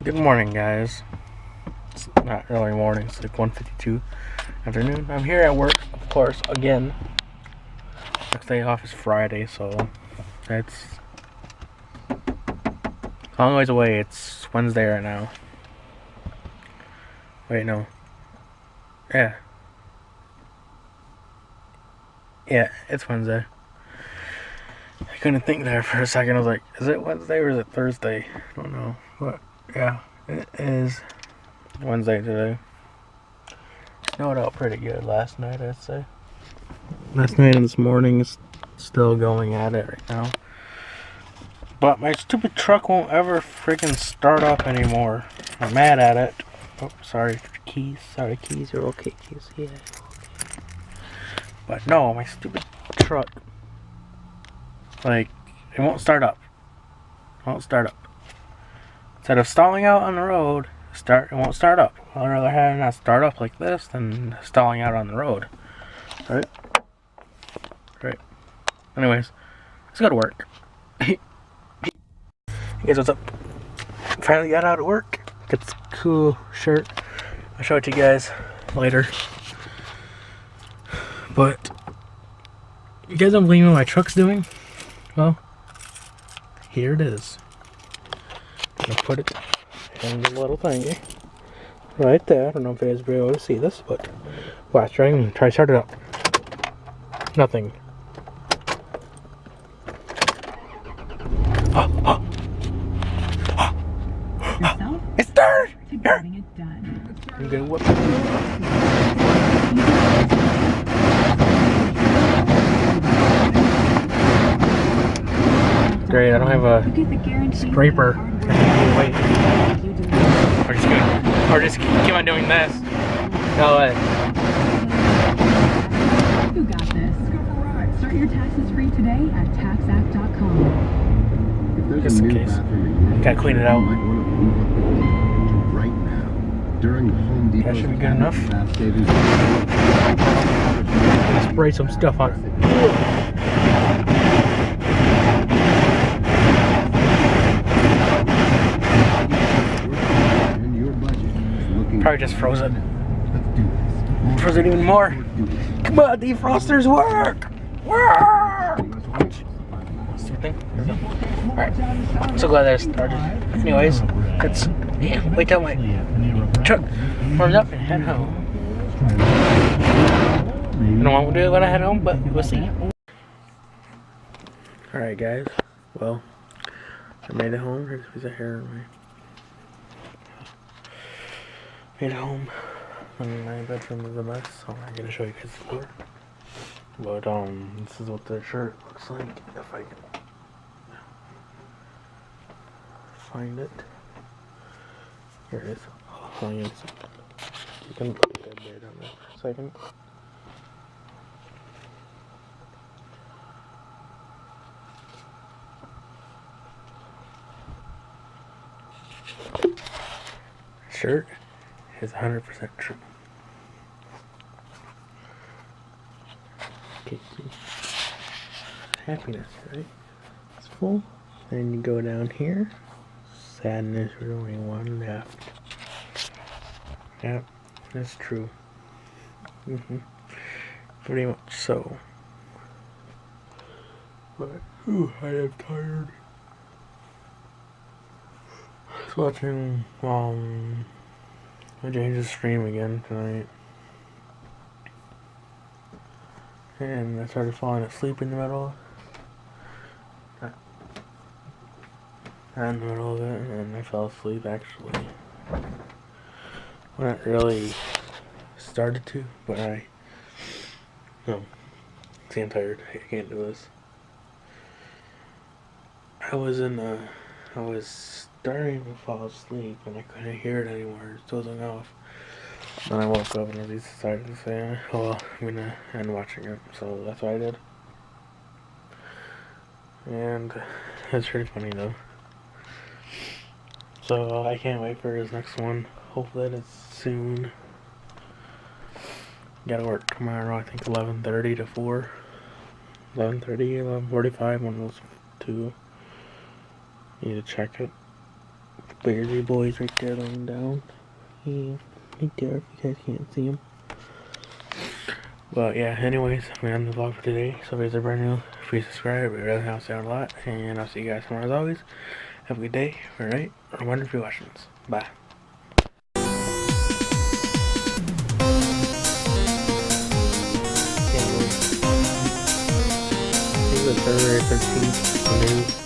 Good morning, guys. It's not early morning, it's like 1:52 afternoon. I'm here at work, of course, again. Next day off is Friday, so it's a long ways away. It's Wednesday right now. Wait, no. Yeah. Yeah, it's Wednesday. I couldn't think there for a second. I was like, is it Wednesday or is it Thursday? I don't know. But, yeah, it is Wednesday today. Snowed out pretty good last night, I'd say. Last night and this morning is still going at it right now. But my stupid truck won't ever freaking start up anymore. I'm mad at it. Oh, sorry, keys. Sorry, keys. You're okay, keys. Yeah, okay. But no, my stupid truck. Like, it won't start up. It won't start up. Instead of stalling out on the road, it won't start up. I'd rather have it not start up like this than stalling out on the road. Right? Right. Anyways, let's go to work. Hey guys, what's up? Finally got out of work. Got this cool shirt. I'll show it to you guys later. But you guys don't believe what my truck's doing? Well, here it is. I'm gonna put it in the little thingy right there. I don't know if you guys will be able to see this, but watch. Try to start it up. Nothing. It's started! I'm gonna whoop it. Great, I don't have a scraper. Wait. Or just keep on doing this. No way. You got this. Start your taxes free today at taxact.com. Just in case. Gotta clean it out. Right now, during Home Depot, that should be good enough. Spray some stuff on it. Probably just froze it. Froze it even more. Come on, defrosters, work! Work! Stupid thing. Alright. I'm so glad that it started. Anyways, let's wait till my truck warms up and head home. I don't know what we'll do when I head home, but we'll see. Alright, guys. Well, I made it home. Here's a piece of hair in my... Made it home. And my bedroom is a mess, so I'm gonna show you guys the floor. But this is what the shirt looks like if I can find it. Here it is. Oh, yes. You can put that there down there for a second. Shirt is 100% true. Okay, happiness, right? It's full. Then you go down here. Sadness, there's only one left. Yep, that's true. Pretty much so. But, I am tired. I was watching, I changed the stream again tonight. And I started falling asleep in the middle. In the middle of it, and I fell asleep actually. Well, not really started to, but see, I'm tired. I can't do this. I was starting to fall asleep, and I couldn't hear it anymore. It was dozing off. Then I woke up, and I decided to say, well, I'm gonna end watching it. So that's what I did. And it's pretty funny though. So I can't wait for his next one. Hopefully that it's soon. Gotta work tomorrow, I think 11:30 to 4. 11:30, 11:45, one of those two. Need to check it. Bearsy boys right there laying down. Yeah, right there if you guys can't see him. But yeah, anyways, I'm gonna end the vlog for today. So if you guys are brand new, please subscribe. It really helps out a lot. And I'll see you guys tomorrow as always. Have a good day, alright? Or wonderful questions. Bye. Can't wait. I think it was February 13th.